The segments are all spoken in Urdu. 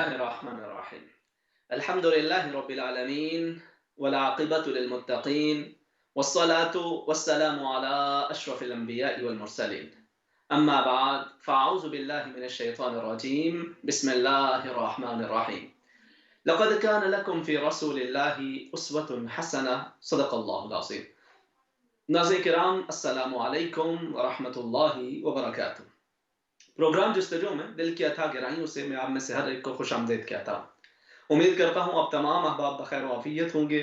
الله الرحمن الرحيم. الحمد لله رب العالمين والعاقبة للمتقين والصلاة والسلام على أشرف الأنبياء والمرسلين. أما بعد فأعوذ بالله من الشيطان الرجيم. بسم الله الرحمن الرحيم. لقد كان لكم في رسول الله أسوة حسنة. صدق الله العظيم. ناظرین کرام السلام علیکم ورحمۃ اللہ وبرکاتہ۔ پروگرام جستجو میں دل کی اتھا گہرائیوں سے میں آپ میں سے ہر ایک کو خوش آمدید کہتا ہوں۔ امید کرتا ہوں آپ تمام احباب بخیر و عافیت ہوں گے،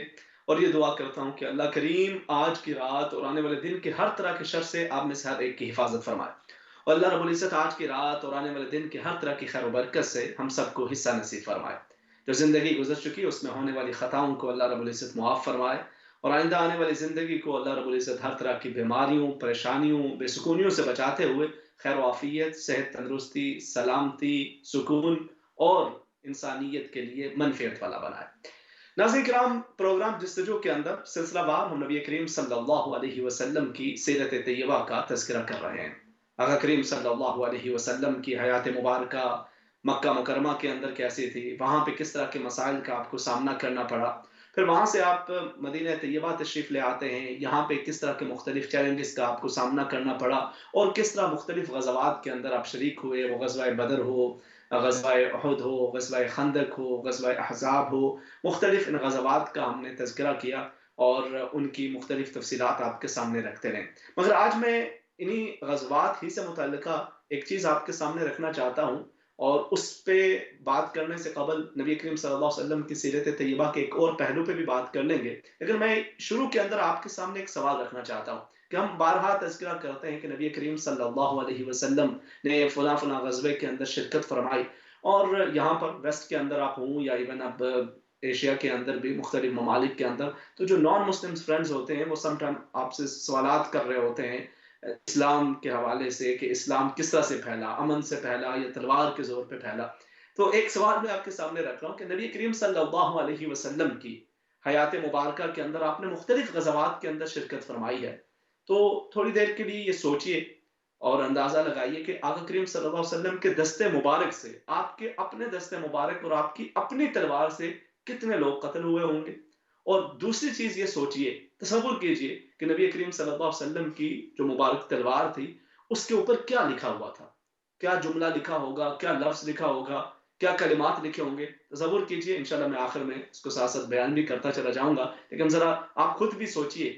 اور یہ دعا کرتا ہوں کہ اللہ کریم آج کی رات اور آنے والے دن کے ہر طرح کے شر سے آپ میں سے ہر ایک کی حفاظت فرمائے، اور اللہ رب العزت آج کی رات اور آنے والے دن کے ہر طرح کی خیر و برکت سے ہم سب کو حصہ نصیب فرمائے۔ جو زندگی گزر چکی اس میں ہونے والی خطاؤں کو اللہ رب العزت معاف فرمائے، اور آئندہ آنے والی زندگی کو اللہ رب العزت ہر طرح کی بیماریوں، پریشانیوں، بے سکونیوں سے بچاتے ہوئے خیر و عافیت، صحت، تندرستی، سلامتی، سکون اور انسانیت کے لیے منفعت والا بنائے۔ ناظرین کرام، پروگرام جستجو کے اندر سلسلہ وار ہم نبی کریم صلی اللہ علیہ وسلم کی سیرت طیبہ کا تذکرہ کر رہے ہیں۔ آقا کریم صلی اللہ علیہ وسلم کی حیات مبارکہ مکہ مکرمہ کے اندر کیسی تھی، وہاں پہ کس طرح کے مسائل کا آپ کو سامنا کرنا پڑا، پھر وہاں سے آپ مدینہ طیبہ تشریف لے آتے ہیں، یہاں پہ کس طرح کے مختلف چیلنجز کا آپ کو سامنا کرنا پڑا، اور کس طرح مختلف غزوات کے اندر آپ شریک ہوئے، وہ غزوہ بدر ہو، غزوہ احد ہو، غزوہ خندق ہو، غزوہ احزاب ہو، مختلف ان غزوات کا ہم نے تذکرہ کیا اور ان کی مختلف تفصیلات آپ کے سامنے رکھتے رہے۔ مگر آج میں انہی غزوات ہی سے متعلقہ ایک چیز آپ کے سامنے رکھنا چاہتا ہوں، اور اس پہ بات کرنے سے قبل نبی کریم صلی اللہ علیہ وسلم کی سیرت طیبہ کے ایک اور پہلو پہ بھی بات کر لیں گے، لیکن میں شروع کے اندر آپ کے سامنے ایک سوال رکھنا چاہتا ہوں کہ ہم بارہا تذکرہ کرتے ہیں کہ نبی کریم صلی اللہ علیہ وسلم نے فلاں فلاں غزوے کے اندر شرکت فرمائی، اور یہاں پر ویسٹ کے اندر آپ ہوں یا ایون اب ایشیا کے اندر بھی مختلف ممالک کے اندر، تو جو نان مسلم فرینڈز ہوتے ہیں وہ سم ٹائم آپ سے سوالات کر رہے ہوتے ہیں اسلام کے حوالے سے کہ اسلام کس طرح سے پھیلا، امن سے پھیلا یا تلوار کے زور پہ پھیلا۔ تو ایک سوال میں آپ کے سامنے رکھ رہا ہوں کہ نبی کریم صلی اللہ علیہ وسلم کی حیات مبارکہ کے اندر آپ نے مختلف غزوات کے اندر شرکت فرمائی ہے، تو تھوڑی دیر کے لیے یہ سوچئے اور اندازہ لگائیے کہ آقا کریم صلی اللہ علیہ وسلم کے دستے مبارک سے، آپ کے اپنے دستے مبارک اور آپ کی اپنی تلوار سے کتنے لوگ قتل ہوئے ہوں گے، اور دوسری چیز یہ سوچئے، تصور کیجئے کہ نبی کریم صلی اللہ علیہ وسلم کی جو مبارک تلوار تھی اس کے اوپر کیا لکھا ہوا تھا، کیا جملہ لکھا ہوگا، کیا لفظ لکھا ہوگا، کیا کلمات لکھے ہوں گے۔ تصور کیجئے، انشاءاللہ میں آخر میں اس کو ساتھ ساتھ بیان بھی کرتا چلا جاؤں گا، لیکن ذرا آپ خود بھی سوچئے،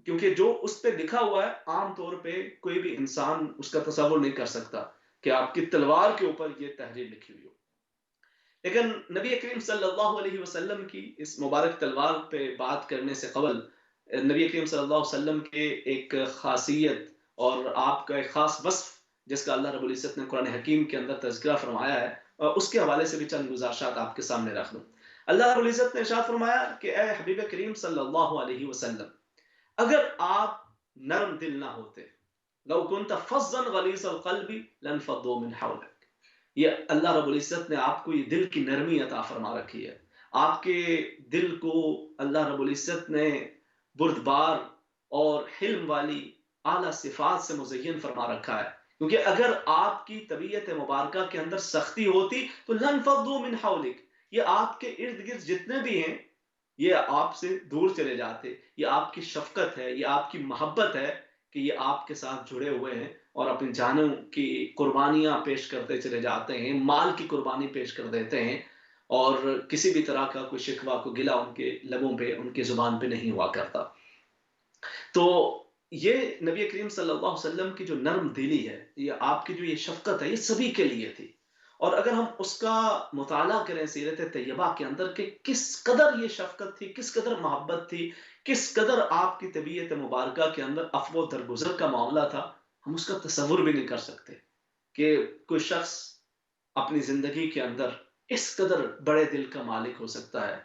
کیونکہ جو اس پہ لکھا ہوا ہے عام طور پہ کوئی بھی انسان اس کا تصور نہیں کر سکتا کہ آپ کی تلوار کے اوپر یہ تحریر لکھی ہوئی ہو۔ لیکن نبی کریم صلی اللہ علیہ وسلم کی اس مبارک تلوار پہ بات کرنے سے قبل نبی کریم صلی اللہ علیہ وسلم کے ایک خاصیت اور آپ کا ایک خاص وصف جس کا اللہ رب العزت نے قرآن حکیم کے اندر تذکرہ فرمایا ہے، اور اس کے حوالے سے بھی چند گزارشات آپ کے سامنے رکھ دوں۔ اللہ رب العزت نے ارشاد فرمایا کہ اے حبیب کریم صلی اللہ علیہ وسلم، اگر آپ نرم دل نہ ہوتے، لو كنت فظا غلیظ القلب لانفضوا من حولک، یہ اللہ رب العزت نے آپ کو یہ دل کی نرمی عطا فرما رکھی ہے، آپ کے دل کو اللہ رب العزت نے بردبار اور حلم والی اعلیٰ صفات سے مزین فرما رکھا ہے، کیونکہ اگر آپ کی طبیعت مبارکہ کے اندر سختی ہوتی تو لانفضوا من حولک، یہ آپ کے ارد گرد جتنے بھی ہیں یہ آپ سے دور چلے جاتے۔ یہ آپ کی شفقت ہے، یہ آپ کی محبت ہے کہ یہ آپ کے ساتھ جڑے ہوئے ہیں اور اپنی جانوں کی قربانیاں پیش کرتے چلے جاتے ہیں، مال کی قربانی پیش کر دیتے ہیں، اور کسی بھی طرح کا کوئی شکوہ کو گلہ ان کے لبوں پہ، ان کی زبان پہ نہیں ہوا کرتا۔ تو یہ نبی کریم صلی اللہ علیہ وسلم کی جو نرم دلی ہے، یہ آپ کی جو یہ شفقت ہے، یہ سبھی کے لیے تھی، اور اگر ہم اس کا مطالعہ کریں سیرت طیبہ کے اندر کہ کس قدر یہ شفقت تھی، کس قدر محبت تھی، کس قدر آپ کی طبیعت مبارکہ کے اندر عفو و درگزر کا معاملہ تھا، ہم اس کا تصور بھی نہیں کر سکتے کہ کوئی شخص اپنی زندگی کے اندر اس قدر بڑے دل کا مالک ہو سکتا ہے۔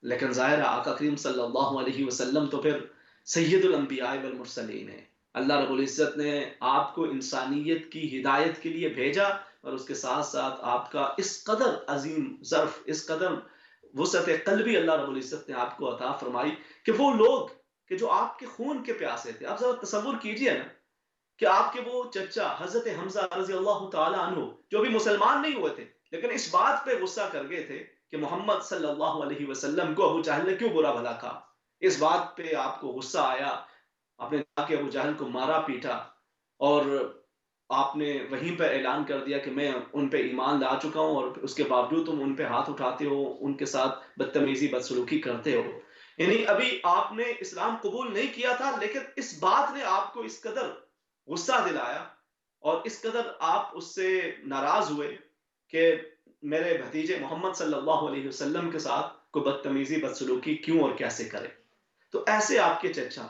لیکن ظاہر ہے آقا کریم صلی اللہ علیہ وسلم تو پھر سید الانبیاء والمرسلین ہیں، اللہ رب العزت نے آپ کو انسانیت کی ہدایت کے لیے بھیجا، اور اس کے ساتھ ساتھ آپ کا اس قدر عظیم ظرف، اس قدر وسعت قلبی اللہ رب العزت نے آپ کو عطا فرمائی کہ وہ لوگ کہ جو آپ کے خون کے پیاسے تھے، آپ ذرا تصور کیجئے نا کہ آپ کے وہ چچا حضرت حمزہ رضی اللہ تعالی عنہ جو بھی مسلمان نہیں ہوئے تھے، لیکن اس بات پہ غصہ کر گئے تھے کہ محمد صلی اللہ علیہ وسلم کو ابو جہل نے کیوں برا بھلا کہا. اس بات پہ آپ کو غصہ آیا، آپ نے جا کے ابو جہل کو مارا پیٹا، اور آپ نے وہیں پہ اعلان کر دیا کہ میں ان پہ ایمان لا چکا ہوں، اور اس کے باوجود تم ان پہ ہاتھ اٹھاتے ہو، ان کے ساتھ بدتمیزی بدسلوکی کرتے ہو. یعنی ابھی آپ نے اسلام قبول نہیں کیا تھا، لیکن اس بات نے آپ کو اس قدر غصہ دلایا اور اس قدر آپ اس سے ناراض ہوئے کہ میرے بھتیجے محمد صلی اللہ علیہ وسلم کے ساتھ کوئی بدتمیزی بدسلوکی کیوں اور کیسے کرے. تو ایسے آپ کے چچا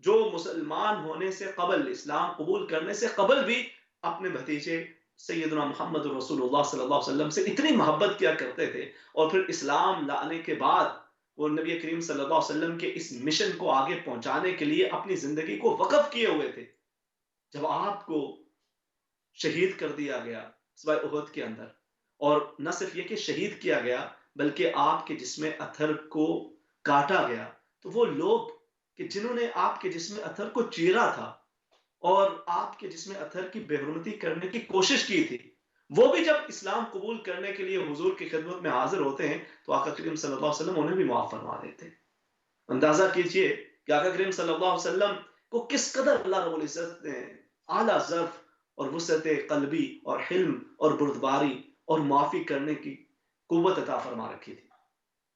جو مسلمان ہونے سے قبل، اسلام قبول کرنے سے قبل بھی اپنے بھتیجے سیدنا محمد رسول اللہ صلی اللہ علیہ وسلم سے اتنی محبت کیا کرتے تھے، اور پھر اسلام لانے کے بعد وہ نبی کریم صلی اللہ علیہ وسلم کے اس مشن کو آگے پہنچانے کے لیے اپنی زندگی کو وقف کیے ہوئے تھے. جب آپ کو شہید کر دیا گیا غزوہ احد کے اندر، اور نہ صرف یہ کہ شہید کیا گیا بلکہ آپ کے جسم اطہر کو کاٹا گیا، تو وہ لوگ کہ جنہوں نے آپ کے جسم اطہر کو چیرا تھا اور آپ کے جسم اطہر کی بے حرمتی کرنے کی کوشش کی تھی، وہ بھی جب اسلام قبول کرنے کے لیے حضور کی خدمت میں حاضر ہوتے ہیں تو آقا کریم صلی اللہ علیہ وسلم انہیں بھی معاف فرما دیتے ہیں. اندازہ کیجئے کہ آقا کریم صلی اللہ علیہ وسلم کو کس قدر اللہ رب العزت نے اعلیٰ ظرف اور وسعت قلبی اور حلم اور بردباری اور معافی کرنے کی قوت عطا فرما رکھی تھی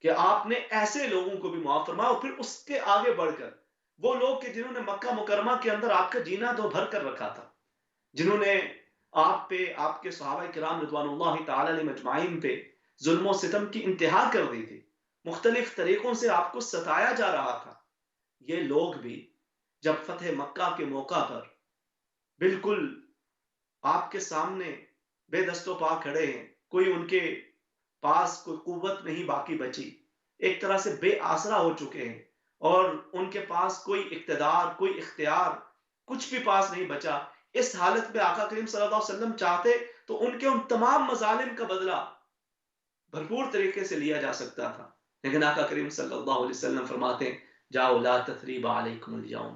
کہ آپ نے ایسے لوگوں کو بھی معاف فرمایا. اور پھر اس کے آگے بڑھ کر وہ لوگ کہ جنہوں نے مکہ مکرمہ کے اندر آپ کا جینا دو بھر کر رکھا تھا، جنہوں نے آپ پہ، آپ کے صحابہ کرام رضوان اللہ تعالی علیہ مجمعین پہ ظلم و ستم کی انتہا کر دی تھی، مختلف طریقوں سے آپ کو ستایا جا رہا تھا، یہ لوگ بھی جب فتح مکہ کے موقع پر بالکل آپ کے سامنے بے دست و پا کھڑے ہیں، کوئی ان کے پاس کوئی قوت نہیں باقی بچی، ایک طرح سے بے آسرا ہو چکے ہیں، اور ان کے پاس کوئی اقتدار، کوئی اختیار، کچھ بھی پاس نہیں بچا. اس حالت میں آقا کریم صلی اللہ علیہ وسلم چاہتے تو ان کے ان تمام مظالم کا بدلہ بھرپور طریقے سے لیا جا سکتا تھا، لیکن آقا کریم صلی اللہ علیہ وسلم فرماتے ہیں جاؤ لا تثریب علیکم اليوم،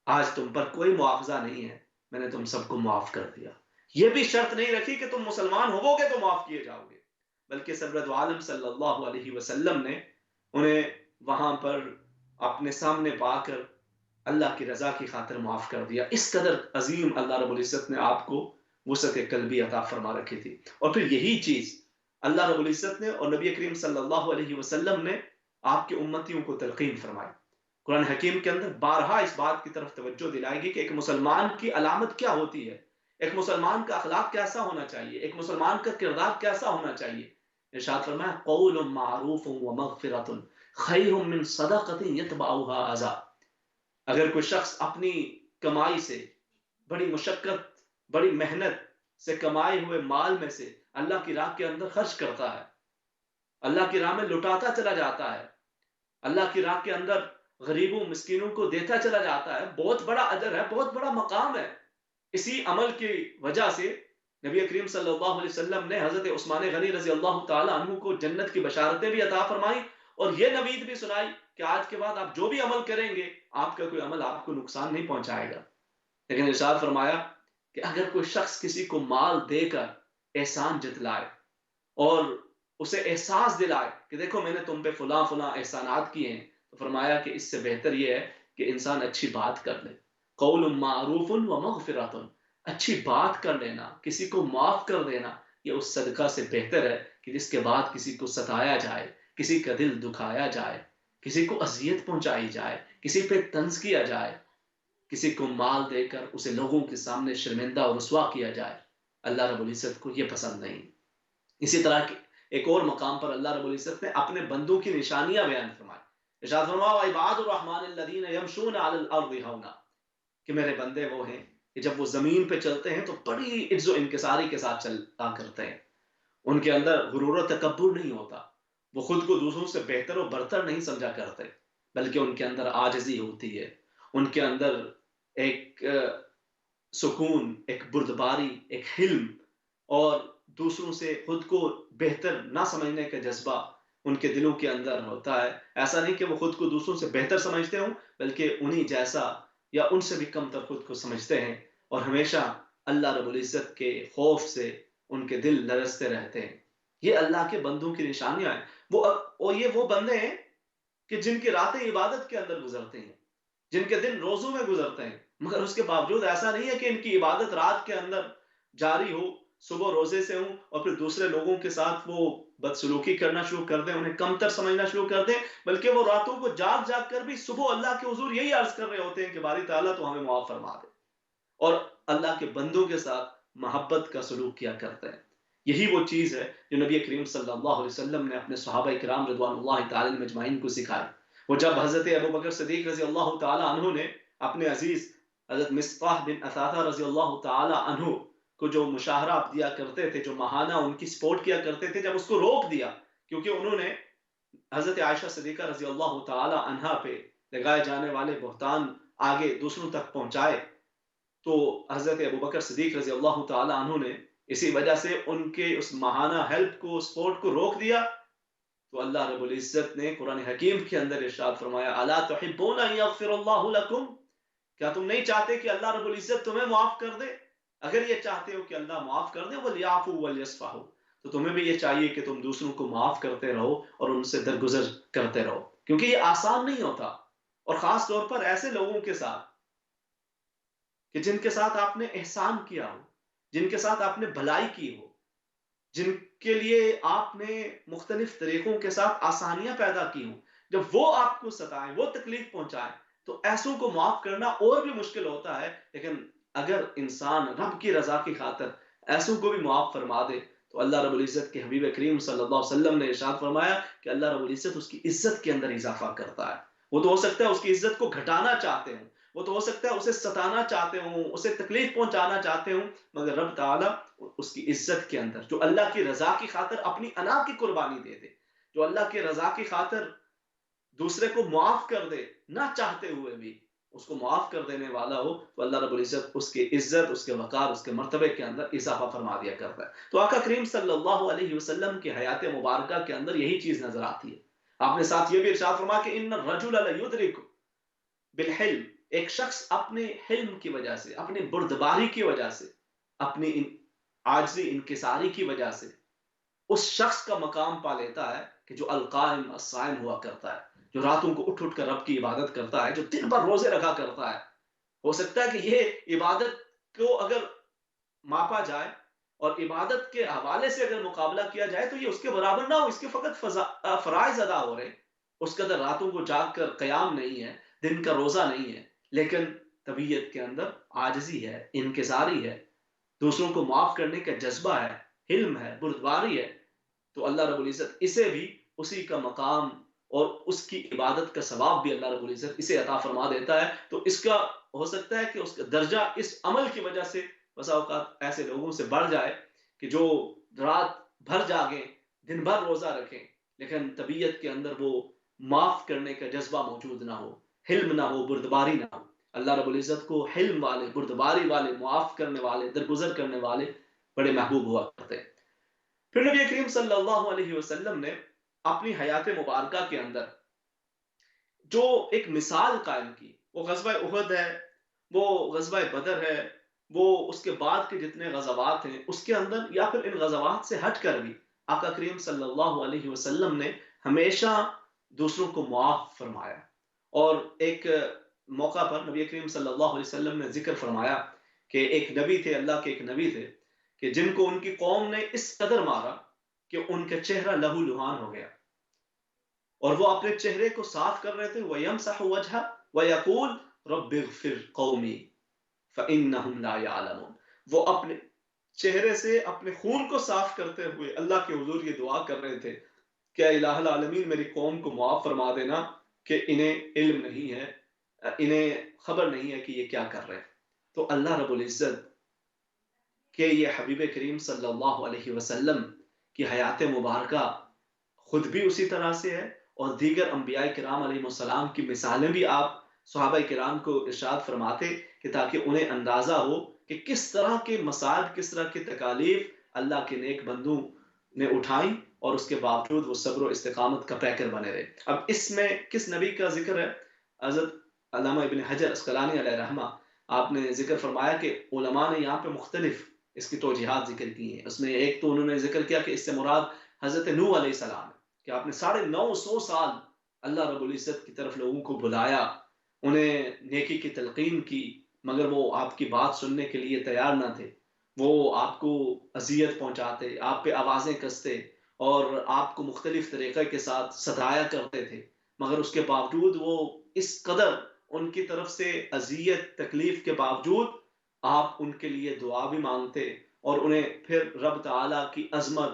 آج تم پر کوئی مواخذہ نہیں ہے، میں نے تم سب کو معاف کر دیا. یہ بھی شرط نہیں رکھی کہ تم مسلمان ہوو گے تو معاف کیے جاؤ گے، بلکہ سرورت عالم صلی اللہ علیہ وسلم نے انہیں وہاں پر اپنے سامنے پا کر اللہ کی رضا کی خاطر معاف کر دیا. اس قدر عظیم اللہ رب العزت نے آپ کو وسعت قلبی عطا فرما رکھی تھی. اور پھر یہی چیز اللہ رب العزت نے اور نبی کریم صلی اللہ علیہ وسلم نے آپ کے امتیوں کو تلقین فرمائی. قرآن حکیم کے اندر بارہا اس بات کی طرف توجہ دلائے گی کہ ایک مسلمان کی علامت کیا ہوتی ہے، ایک مسلمان کا اخلاق کیسا ہونا چاہیے، ایک مسلمان کا کردار کیسا ہونا چاہیے. ارشاد فرمایا قول معروف ومغفرۃ خیر من صدقۃ یتبعها اذى. اگر کوئی شخص اپنی کمائی سے، بڑی مشقت، بڑی محنت سے کمائے ہوئے مال میں سے اللہ کی راہ کے اندر خرچ کرتا ہے، اللہ کی راہ میں لٹاتا چلا جاتا ہے، اللہ کی راہ کے اندر غریبوں مسکینوں کو دیتا چلا جاتا ہے، بہت بڑا اجر ہے، بہت بڑا مقام ہے. اسی عمل کی وجہ سے نبی کریم صلی اللہ علیہ وسلم نے حضرت عثمان غنی رضی اللہ تعالی عنہ کو جنت کی بشارتیں بھی عطا فرمائی اور یہ نوید بھی سنائی کہ آج کے بعد آپ جو بھی عمل کریں گے آپ کا کوئی عمل آپ کو نقصان نہیں پہنچائے گا. لیکن ارشاد فرمایا کہ اگر کوئی شخص کسی کو مال دے کر احسان جتلائے اور اسے احساس دلائے کہ دیکھو میں نے تم پہ فلاں فلاں احسانات کیے ہیں، تو فرمایا کہ اس سے بہتر یہ ہے کہ انسان اچھی بات کر لے. قول معروف ومغفرۃ، اچھی بات کر لینا، کسی کو معاف کر دینا، یہ اس صدقہ سے بہتر ہے کہ جس کے بعد کسی کو ستایا جائے، کسی کا دل دکھایا جائے، کسی کو اذیت پہنچائی جائے، کسی پہ طنز کیا جائے، کسی کو مال دے کر اسے لوگوں کے سامنے شرمندہ اور رسوا کیا جائے. اللہ رب العزت کو یہ پسند نہیں. اسی طرح ایک اور مقام پر اللہ رب العزت نے اپنے بندوں کی نشانیاں بیان فرمائی. ارشاد فرمایا عباد الرحمن الذین یمشون علی الارض ہونا، کہ میرے بندے وہ ہیں کہ جب وہ زمین پہ چلتے ہیں تو بڑی عز و انکساری کے ساتھ چلتا کرتے ہیں، ان کے اندر غرور و تکبر نہیں ہوتا، وہ خود کو دوسروں سے بہتر و برتر نہیں سمجھا کرتے، بلکہ ان کے اندر عاجزی ہوتی ہے، ان کے اندر ایک سکون، ایک بردباری، ایک حلم اور دوسروں سے خود کو بہتر نہ سمجھنے کا جذبہ ان کے دلوں کے اندر ہوتا ہے. ایسا نہیں کہ وہ خود کو دوسروں سے بہتر سمجھتے ہوں، بلکہ انہی جیسا یا ان سے بھی کم تر خود کو سمجھتے ہیں، اور ہمیشہ اللہ رب العزت کے خوف سے ان کے دل لرزتے رہتے ہیں۔ یہ اللہ کے بندوں کی نشانیاں ہیں۔ یہ وہ بندے ہیں کہ جن کی راتیں عبادت کے اندر گزرتے ہیں، جن کے دن روزوں میں گزرتے ہیں، مگر اس کے باوجود ایسا نہیں ہے کہ ان کی عبادت رات کے اندر جاری ہو، صبح روزے سے ہوں اور پھر دوسرے لوگوں کے ساتھ وہ بدسلوکی کرنا شروع کر دیں، انہیں کمتر سمجھنا شروع کر دیں، بلکہ وہ راتوں کو جاگ جاگ کر بھی صبح اللہ کے حضور یہی عرض کر رہے ہوتے ہیں کہ باری تعالیٰ تو ہمیں معاف فرما دے، اور اللہ کے بندوں کے ساتھ محبت کا سلوک کیا کرتے ہیں۔ یہی وہ چیز ہے جو نبی کریم صلی اللہ علیہ وسلم نے اپنے صحابہ کرام رضوان اللہ تعالی مجمعین کو سکھائی۔ وہ جب حضرت ابوبکر صدیق رضی اللہ تعالی عنہ نے اپنے عزیز حضرت مصطح بن اثاثہ رضی اللہ تعالی عنہ کو جو مشاہرہ آپ دیا کرتے تھے، جو ماہانہ ان کی سپورٹ کیا کرتے تھے، جب اس کو روک دیا کیونکہ انہوں نے حضرت عائشہ صدیقہ رضی اللہ تعالی عنہا پہ لگائے جانے والے بہتان آگے دوسروں تک پہنچائے، تو حضرت ابوبکر صدیق رضی اللہ تعالی عنہ نے اسی وجہ سے ان کے اس ماہانہ ہیلپ کو، سپورٹ کو روک دیا۔ تو اللہ رب العزت نے قرآن حکیم کے اندر ارشاد فرمایا الا تحبون ان یغفر اللہ لکم، کیا تم نہیں چاہتے کہ اللہ رب العزت تمہیں معاف کر دے؟ اگر یہ چاہتے ہو کہ اللہ معاف کر دے، وَلْيَعْفُوا وَلْيَصْفَحُوا، تو تمہیں بھی یہ چاہیے کہ تم دوسروں کو معاف کرتے رہو اور ان سے درگزر کرتے رہو، کیونکہ یہ آسان نہیں ہوتا، اور خاص طور پر ایسے لوگوں کے ساتھ کہ جن کے ساتھ آپ نے احسان کیا ہو، جن کے ساتھ آپ نے بھلائی کی ہو، جن کے لیے آپ نے مختلف طریقوں کے ساتھ آسانیاں پیدا کی ہوں، جب وہ آپ کو ستائیں، وہ تکلیف پہنچائیں، تو ایسوں کو معاف کرنا اور بھی مشکل ہوتا ہے۔ لیکن اگر انسان رب کی رضا کی خاطر ایسوں کو بھی معاف فرما دے تو اللہ رب العزت کے حبیب کریم صلی اللہ علیہ وسلم نے ارشاد فرمایا کہ اللہ رب العزت اس کی عزت کے اندر اضافہ کرتا ہے۔ وہ تو ہو سکتا ہے اس کی عزت کو گھٹانا چاہتے ہوں، وہ تو ہو سکتا ہے اسے ستانا چاہتے ہوں، اسے تکلیف پہنچانا چاہتے ہوں، مگر رب تعالیٰ اس کی عزت کے اندر جو اللہ کی رضا کی خاطر اپنی انا کی قربانی دے دے، جو اللہ کی رضا کی خاطر دوسرے کو معاف کر دے نہ چاہتے ہوئے بھی، اس کو معاف کر دینے والا ہو، تو اللہ رب العزت اس کی عزت، اس کے وقار، اس کے مرتبے کے اندر اضافہ فرما دیا کرتا ہے۔ تو آقا کریم صلی اللہ علیہ وسلم کی حیات مبارکہ کے اندر یہی چیز نظر آتی ہے۔ آپ نے ساتھ یہ بھی ارشاد فرمایا کہ ان الرجل لیدرک بالحلم، ایک شخص اپنے حلم کی وجہ سے، اپنی بردباری کی وجہ سے، اپنی عاجزی انکساری کی وجہ سے اس شخص کا مقام پا لیتا ہے کہ جو القائم الصائم ہوا کرتا ہے، جو راتوں کو اٹھ اٹھ کر رب کی عبادت کرتا ہے، جو دن بھر روزے رکھا کرتا ہے۔ ہو سکتا ہے کہ یہ عبادت کو اگر ماپا جائے اور عبادت کے حوالے سے اگر مقابلہ کیا جائے تو یہ اس کے برابر نہ ہو، اس کے فقط فرائض ادا ہو رہے، اس قدر راتوں کو جاگ کر قیام نہیں ہے، دن کا روزہ نہیں ہے، لیکن طبیعت کے اندر عاجزی ہے، انکساری ہے، دوسروں کو معاف کرنے کا جذبہ ہے، حلم ہے، بردباری ہے، تو اللہ رب العزت اسے بھی اسی کا مقام اور اس کی عبادت کا ثواب بھی اللہ رب العزت اسے عطا فرما دیتا ہے۔ تو اس کا ہو سکتا ہے کہ اس کا درجہ اس عمل کی وجہ سے بسا اوقات ایسے لوگوں سے بڑھ جائے کہ جو رات بھر جاگیں، دن بھر روزہ رکھیں، لیکن طبیعت کے اندر وہ معاف کرنے کا جذبہ موجود نہ ہو، حلم نہ ہو، بردباری نہ ہو۔ اللہ رب العزت کو حلم والے، بردباری والے، معاف کرنے والے، درگزر کرنے والے بڑے محبوب ہوا کرتے ہیں۔ پھر نبی کریم صلی اللہ علیہ وسلم نے اپنی حیات مبارکہ کے اندر جو ایک مثال قائم کی، وہ غزوہ احد ہے، وہ غزوہ بدر ہے، وہ اس کے بعد کے جتنے غزوات ہیں اس کے اندر یا پھر ان غزوات سے ہٹ کر بھی آقا کریم صلی اللہ علیہ وسلم نے ہمیشہ دوسروں کو معاف فرمایا۔ اور ایک موقع پر نبی کریم صلی اللہ علیہ وسلم نے ذکر فرمایا کہ ایک نبی تھے، اللہ کے ایک نبی تھے کہ جن کو ان کی قوم نے اس قدر مارا کہ ان کا چہرہ لہو لہان ہو گیا، اور وہ اپنے چہرے کو صاف کر رہے تھے، وَيَمْسَحُ وَجْهَهُ وَيَقُولُ رَبِّ اغْفِرْ قَوْمِي فَإِنَّهُمْ لَا يَعْلَمُونَ، وہ اپنے چہرے سے اپنے خون کو صاف کرتے ہوئے اللہ کے حضور یہ دعا کر رہے تھے کہ اے الہ العالمین میری قوم کو معاف فرما دینا کہ انہیں علم نہیں ہے، انہیں خبر نہیں ہے کہ یہ کیا کر رہے ہیں۔ تو اللہ رب العزت کہ یہ حبیب کریم صلی اللہ علیہ وسلم کی حیات مبارکہ خود بھی اسی طرح سے ہے، اور دیگر انبیاء کرام علیہ السلام کی مثالیں بھی آپ صحابہ کرام کو ارشاد فرماتے کہ تاکہ انہیں اندازہ ہو کہ کس طرح کے مصائب، کس طرح کی تکالیف اللہ کے نیک بندوں نے اٹھائیں، اور اس کے باوجود وہ صبر و استقامت کا پیکر بنے رہے۔ اب اس میں کس نبی کا ذکر ہے؟ حضرت علامہ ابن حجر عسقلانی علیہ رحمہ آپ نے ذکر فرمایا کہ علماء نے یہاں پہ مختلف اس کی توجیحات ذکر کی ہیں. اس میں ایک تو انہوں نے ذکر کیا کہ اس سے مراد حضرت نوح علیہ السلام ہے کہ آپ نے 950 سال اللہ رب العزت کی طرف لوگوں کو بلایا، انہیں نیکی کی تلقین کی، مگر وہ آپ کی بات سننے کے لیے تیار نہ تھے. وہ آپ کو اذیت پہنچاتے، آپ پہ آوازیں کستے اور آپ کو مختلف طریقے کے ساتھ ستایا کرتے تھے، مگر اس کے باوجود وہ اس قدر ان کی طرف سے اذیت تکلیف کے باوجود آپ ان کے لیے دعا بھی مانگتے اور انہیں پھر رب تعالیٰ کی عظمت،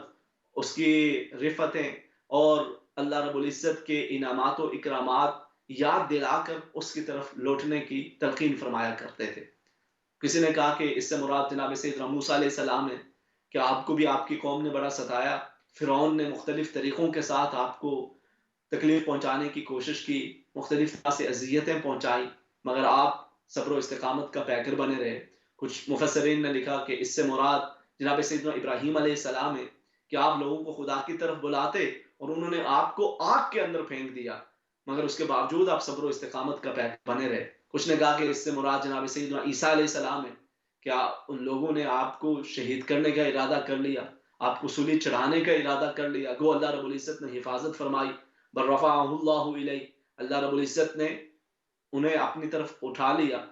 اس کی رفتیں اور اللہ رب العزت کے انعامات و اکرامات یاد دلا کر اس کی طرف لوٹنے کی تلقین فرمایا کرتے تھے. کسی نے کہا کہ اس سے مراد جناب سیدنا موسیٰ علیہ السلام ہے کہ آپ کو بھی آپ کی قوم نے بڑا ستایا، فرعون نے مختلف طریقوں کے ساتھ آپ کو تکلیف پہنچانے کی کوشش کی، مختلف طرح سے اذیتیں پہنچائی، مگر آپ صبر و استقامت کا پیکر بنے رہے. کچھ مفسرین نے لکھا کہ اس سے مراد جناب سیدنا ابراہیم علیہ السلام ہے کہ آپ لوگوں کو خدا کی طرف بلاتے اور انہوں نے آپ کو آگ کے اندر پھینک دیا، مگر اس کے باوجود آپ صبر و استقامت کا پیکر بنے رہے. کچھ نے کہا کہ اس سے مراد جناب سیدنا عیسیٰ علیہ السلام ہے، کیا ان لوگوں نے آپ کو شہید کرنے کا ارادہ کر لیا، آپ کو سولی چڑھانے کا ارادہ کر لیا، گو اللہ رب العزت نے حفاظت فرمائی، بل رفعہ اللہ الیہ، اللہ رب العزت نے انہیں اپنی طرف اٹھا لیا.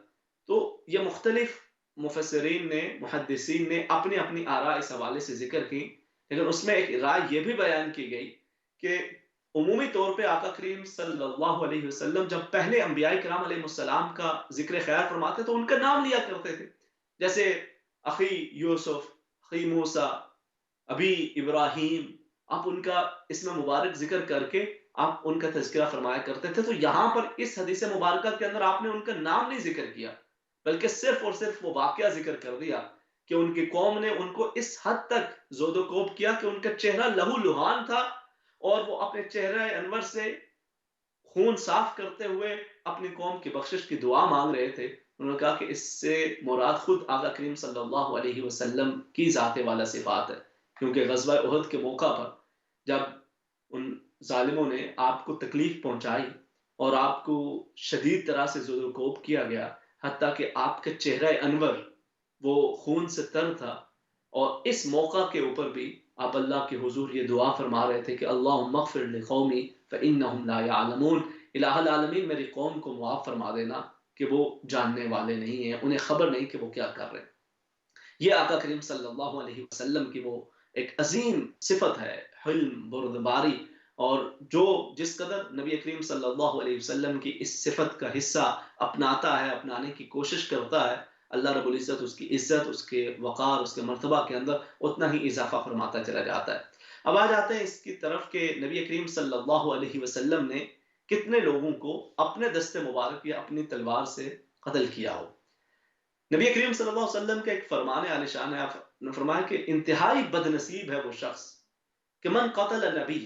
تو یہ مختلف مفسرین نے، محدثین نے اپنی اپنی آراء اس حوالے سے ذکر کی، لیکن اس میں ایک رائے یہ بھی بیان کی گئی کہ عمومی طور پہ آقا کریم صلی اللہ علیہ وسلم جب پہلے انبیاء کرام علیہ السلام کا ذکر خیر فرماتے تو ان کا نام لیا کرتے تھے، جیسے اخی یوسف، اخی موسیٰ، ابھی ابراہیم، آپ ان کا اسم مبارک ذکر کر کے آپ ان کا تذکرہ فرمایا کرتے تھے. تو یہاں پر اس حدیث مبارکہ کے اندر آپ نے ان کا نام نہیں ذکر کیا، بلکہ صرف اور صرف وہ واقعہ ذکر کر دیا کہ ان کی قوم نے ان کو اس حد تک زود و کوب کیا کہ ان کا چہرہ لہو لہان تھا اور وہ اپنے چہرہ انور سے خون صاف کرتے ہوئے اپنی قوم کی بخشش کی دعا مانگ رہے تھے. انہوں نے کہا کہ اس سے مراد خود آقا کریم صلی اللہ علیہ وسلم کی ذات والا صفات ہے، کیونکہ غزوہ احد کے موقع پر جب ان ظالموں نے آپ کو تکلیف پہنچائی اور آپ کو شدید طرح سے ذل و کوب کیا گیا، حتیٰ کہ آپ کا چہرہ انور وہ خون سے تر تھا، اور اس موقع کے اوپر بھی آپ اللہ کے حضور یہ دعا فرما رہے تھے کہ اللہم اغفر لقومی فإنہم لا یعلمون، الہ العالمین میری قوم کو معاف فرما دینا کہ وہ جاننے والے نہیں ہیں، انہیں خبر نہیں کہ وہ کیا کر رہے ہیں. یہ آقا کریم صلی اللہ علیہ وسلم کی وہ ایک عظیم صفت ہے، حلم، بردباری، اور جو جس قدر نبی کریم صلی اللہ علیہ وسلم کی اس صفت کا حصہ اپناتا ہے، اپنانے کی کوشش کرتا ہے، اللہ رب العزت اس کی عزت، اس کے وقار، اس کے مرتبہ کے اندر اتنا ہی اضافہ فرماتا چلا جاتا ہے. اب آ جاتے ہیں اس کی طرف کہ نبی کریم صلی اللہ علیہ وسلم نے کتنے لوگوں کو اپنے دست مبارک یا اپنی تلوار سے قتل کیا ہو. نبی کریم صلی اللہ علیہ وسلم کا ایک فرمان عالی شان ہے، آپ نے فرمایا کہ انتہائی بد نصیب ہے وہ شخص کہ من قتل نبی،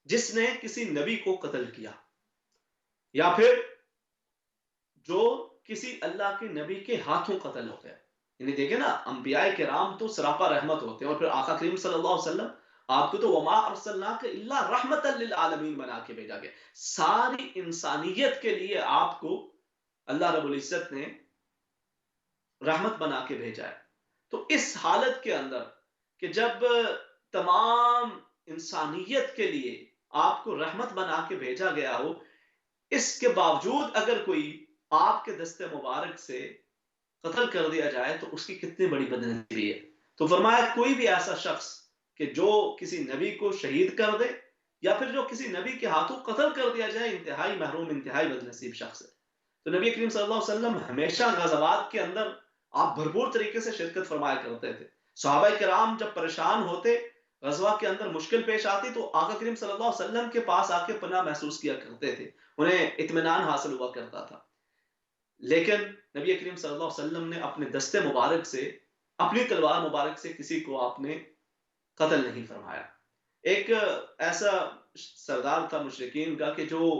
جس نے کسی نبی کو قتل کیا، یا پھر جو کسی اللہ کے نبی کے ہاتھوں قتل ہو گیا. یعنی دیکھیں نا، انبیاء کرام تو سراپا رحمت ہوتے ہیں، اور پھر آقا کریم صلی اللہ علیہ وسلم آپ کو تو وما ارسلناک الا رحمتا للعالمین بنا کے بھیجا گیا، ساری انسانیت کے لیے آپ کو اللہ رب العزت نے رحمت بنا کے بھیجا ہے. تو اس حالت کے اندر کہ جب تمام انسانیت کے لیے آپ کو رحمت بنا کے بھیجا گیا ہو، اس کے باوجود اگر کوئی آپ کے دست مبارک سے قتل کر دیا جائے تو اس کی کتنی بڑی بدنصیبی ہے. تو فرمایا کوئی بھی ایسا شخص کہ جو کسی نبی کو شہید کر دے یا پھر جو کسی نبی کے ہاتھوں قتل کر دیا جائے، انتہائی محروم، انتہائی بدنصیب شخص ہے. تو نبی کریم صلی اللہ علیہ وسلم ہمیشہ غزوات کے اندر آپ بھرپور طریقے سے شرکت فرمایا کرتے تھے. صحابہ کرام جب پریشان ہوتے، غزوہ کے اندر مشکل پیش آتی، تو آقا کریم صلی اللہ علیہ وسلم کے پاس آ کے پناہ محسوس کیا کرتے تھے، انہیں اطمینان حاصل ہوا کرتا تھا. لیکن نبی کریم صلی اللہ علیہ وسلم نے اپنے دست مبارک سے، اپنی تلوار مبارک سے کسی کو آپ نے قتل نہیں فرمایا. ایک ایسا سردار تھا مشرکین کا کہ جو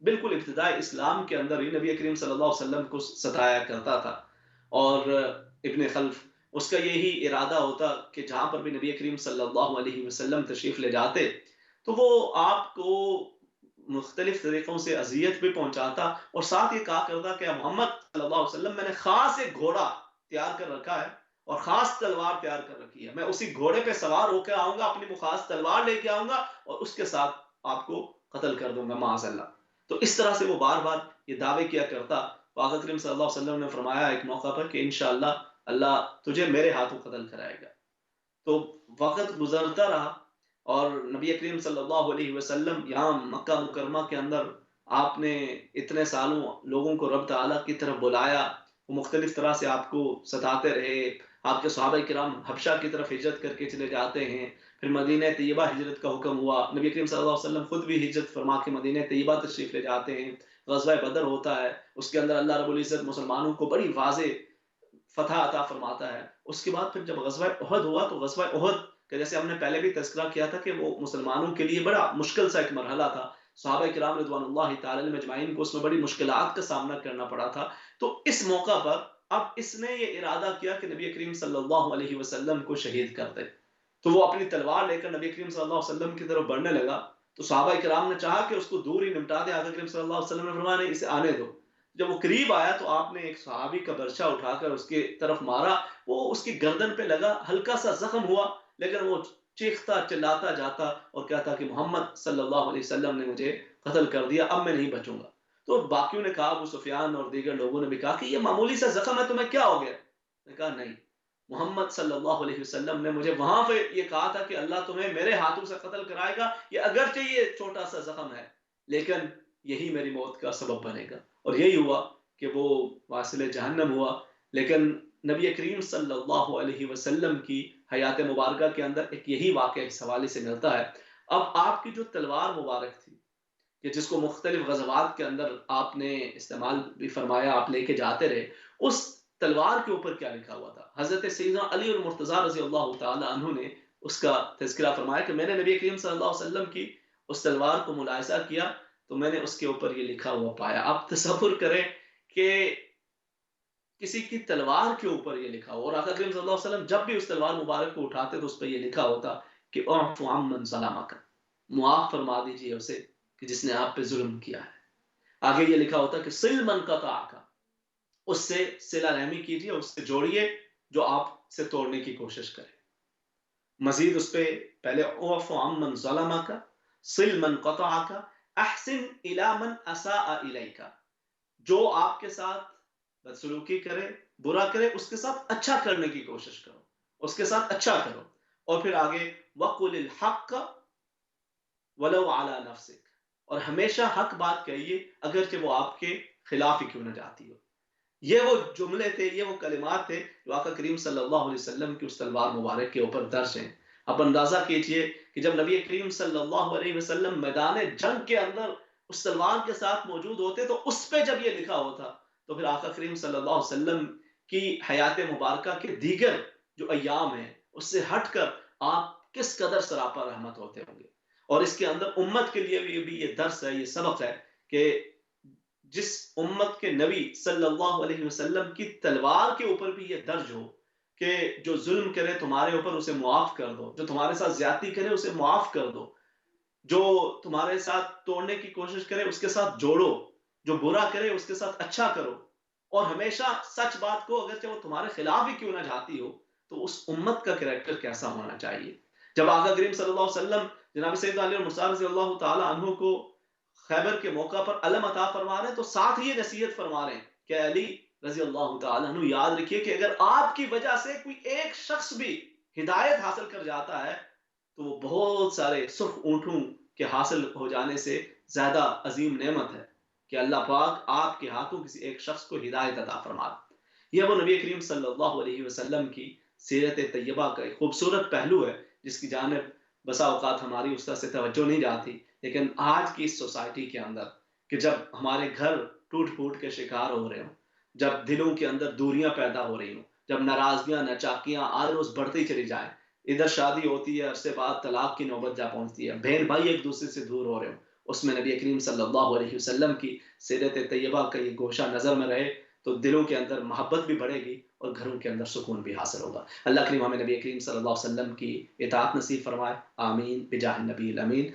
بالکل ابتدائی اسلام کے اندر ہی نبی کریم صلی اللہ علیہ وسلم کو ستایا کرتا تھا، اور ابن خلف اس کا یہی ارادہ ہوتا کہ جہاں پر بھی نبی کریم صلی اللہ علیہ وسلم تشریف لے جاتے تو وہ آپ کو مختلف طریقوں سے اذیت بھی پہنچاتا، اور ساتھ یہ کہا کرتا کہ محمد صلی اللہ علیہ وسلم میں نے خاص ایک گھوڑا تیار کر رکھا ہے، اور خاص تلوار تیار کر رکھی ہے، میں اسی گھوڑے پہ سوار ہو کے آؤں گا، اپنی وہ خاص تلوار لے کے آؤں گا اور اس کے ساتھ آپ کو قتل کر دوں گا معاذ اللہ۔ تو اس طرح سے وہ بار بار یہ دعوے کیا کرتا۔ تو آقا کریم صلی اللہ علیہ وسلم نے فرمایا ایک موقع پر کہ انشاءاللہ اللہ تجھے میرے ہاتھوں قتل کرائے گا۔ تو وقت گزرتا رہا اور نبی کریم صلی اللہ علیہ وسلم یہاں مکہ مکرمہ کے اندر آپ نے اتنے سالوں لوگوں کو رب تعالیٰ کی طرف بلایا، وہ مختلف طرح سے آپ کو ستاتے رہے، آپ کے صحابہ کرام حبشہ کی طرف ہجرت کر کے چلے جاتے ہیں، پھر مدینہ طیبہ ہجرت کا حکم ہوا، نبی کریم صلی اللہ علیہ وسلم خود بھی ہجرت فرما کے مدینہ طیبہ تشریف لے جاتے ہیں، غزوہ بدر ہوتا ہے، اس کے اندر اللہ رب العزت مسلمانوں کو بڑی واضح فتح عطا فرماتا ہے۔ اس کے بعد پھر جب غزوہ احد ہوا تو غزوہ احد کہ جیسے ہم نے پہلے بھی تذکرہ کیا تھا کہ وہ مسلمانوں کے لیے بڑا مشکل سا ایک مرحلہ تھا، صحابہ کرام رضوان اللہ تعالی علیہم اجمعین کو اس میں بڑی مشکلات کا سامنا کرنا پڑا تھا۔ تو اس موقع پر اب اس نے یہ ارادہ کیا کہ نبی کریم صلی اللہ علیہ وسلم کو شہید کر دے، تو وہ اپنی تلوار لے کر نبی کریم صلی اللہ علیہ وسلم کی طرف بڑھنے لگا۔ تو صحابہ کرام نے چاہا کہ اس کو دور ہی نمٹا دے، آقا کریم صلی اللہ علیہ وسلم نے فرمایا نہیں، اسے آنے دو۔ جب وہ قریب آیا تو آپ نے ایک صحابی کا برچہ اٹھا کر اس کی طرف مارا، وہ اس کی گردن پہ لگا، ہلکا سا زخم ہوا، لیکن وہ چیختا چلاتا جاتا اور کہتا کہ محمد صلی اللہ علیہ وسلم نے مجھے قتل کر دیا، اب میں نہیں بچوں گا۔ تو باقیوں نے کہا، ابو سفیان اور دیگر لوگوں نے بھی کہا کہ یہ معمولی سا زخم ہے، تمہیں کیا ہو گیا؟ نے کہا نہیں، محمد صلی اللہ علیہ وسلم نے مجھے وہاں پہ یہ کہا تھا کہ اللہ تمہیں میرے ہاتھوں سے قتل کرائے گا، یہ اگرچہ یہ چھوٹا سا زخم ہے لیکن یہی میری موت کا سبب بنے گا۔ اور یہی ہوا کہ وہ واصل جہنم ہوا۔ لیکن نبی کریم صلی اللہ علیہ وسلم کی حیات مبارکہ کے اندر ایک یہی واقعہ اس حوالے سے ملتا ہے۔ اب آپ کی جو تلوار مبارک تھی کہ جس کو مختلف غزوات کے اندر آپ نے استعمال بھی فرمایا، آپ لے کے جاتے رہے، اس تلوار کے اوپر کیا لکھا ہوا تھا؟ حضرت سیدنا علی المرتضیٰ رضی اللہ تعالی عنہ نے اس کا تذکرہ فرمایا کہ میں نے نبی کریم صلی اللہ علیہ وسلم کی اس تلوار کو ملاحظہ کیا تو میں نے اس کے اوپر یہ لکھا ہوا پایا۔ آپ تصور کریں کہ کسی کی تلوار کے اوپر یہ لکھا ہوا، اور آقا کریم صلی اللہ علیہ وسلم جب بھی اس تلوار مبارک کو اٹھاتے تو اس پہ یہ لکھا ہوتا کہ اعف عمن ظلمک، معاف فرما دیجیے اسے کہ جس نے آپ پہ ظلم کیا ہے۔ آگے یہ لکھا ہوتا کہ صل من قطعک، اس سے صلہ رحمی کیجیے، اس سے جوڑیے جو آپ سے توڑنے کی کوشش کرے۔ مزید اس پہ پہلے اعف عمن ظلمک، صل من قطعک، احسن الی من اساء الیک، جو آپ کے ساتھ بدسلوکی کرے، برا کرے، اس کے ساتھ اچھا کرنے کی کوشش کرو، اس کے ساتھ اچھا کرو۔ اور پھر آگے وقل الحق ولو علی نفسک، اور ہمیشہ حق بات کہیے اگرچہ وہ آپ کے خلاف ہی کیوں نہ جاتی ہو۔ یہ وہ جملے تھے، یہ وہ کلمات تھے جو آقا کریم صلی اللہ علیہ وسلم کی اس تلوار مبارک کے اوپر درج ہیں۔ اب اندازہ کیجئے کہ جب نبی کریم صلی اللہ علیہ وسلم میدان جنگ کے اندر اس تلوار کے ساتھ موجود ہوتے تو اس پہ جب یہ لکھا ہوتا تو پھر آقا کریم صلی اللہ علیہ وسلم کی حیات مبارکہ کے دیگر جو ایام ہیں اس سے ہٹ کر آپ کس قدر سراپا رحمت ہوتے ہوں گے۔ اور اس کے اندر امت کے لیے بھی یہ درس ہے، یہ سبق ہے کہ جس امت کے نبی صلی اللہ علیہ وسلم کی تلوار کے اوپر بھی یہ درج ہو کہ جو ظلم کرے تمہارے اوپر اسے معاف کر دو، جو تمہارے ساتھ زیادتی کرے اسے معاف کر دو، جو تمہارے ساتھ توڑنے کی کوشش کرے اس کے ساتھ جوڑو، جو برا کرے اس کے ساتھ اچھا کرو، اور ہمیشہ سچ بات کو اگرچہ وہ تمہارے خلاف ہی کیوں نہ جاتی ہو۔ تو اس امت کا کریکٹر کیسا ہونا چاہیے؟ جب آقا کریم صلی اللہ علیہ وسلم جناب سیدنا علی المرتضیٰ رضی اللہ تعالی عنہ کو خیبر کے موقع پر علم عطا فرما رہے ہیں تو ساتھ ہی یہ نصیحت فرما رہے ہیں کہ علی رضی اللہ تعالی عنہ یاد رکھیے کہ اگر آپ کی وجہ سے کوئی ایک شخص بھی ہدایت حاصل کر جاتا ہے تو وہ بہت سارے سرخ اونٹوں کے حاصل ہو جانے سے زیادہ عظیم نعمت ہے کہ اللہ پاک آپ کے ہاتھوں کسی ایک شخص کو ہدایت عطا فرما۔ یہ وہ نبی کریم صلی اللہ علیہ وسلم کی سیرت طیبہ کا ایک خوبصورت پہلو ہے جس کی جانب بسا اوقات ہماری اس طرح سے توجہ نہیں جاتی۔ لیکن آج کی اس سوسائٹی کے اندر کہ جب ہمارے گھر ٹوٹ پھوٹ کے شکار ہو رہے ہوں، جب دلوں کے اندر دوریاں پیدا ہو رہی ہوں، جب ناراضگیاں نچاکیاں آج روز بڑھتی چلی جائیں، ادھر شادی ہوتی ہے، عرصے بعد طلاق کی نوبت جا پہنچتی ہے، بہن بھائی ایک دوسرے سے دور ہو رہے ہوں، اس میں نبی کریم صلی اللہ علیہ وسلم کی سیرت طیبہ کا یہ گوشہ نظر میں رہے تو دلوں کے اندر محبت بھی بڑھے گی اور گھروں کے اندر سکون بھی حاصل ہوگا۔ اللہ کریم ہمیں نبی کریم صلی اللہ علیہ وسلم کی اطاعت نصیب فرمائے، آمین بجاہ النبی الامین۔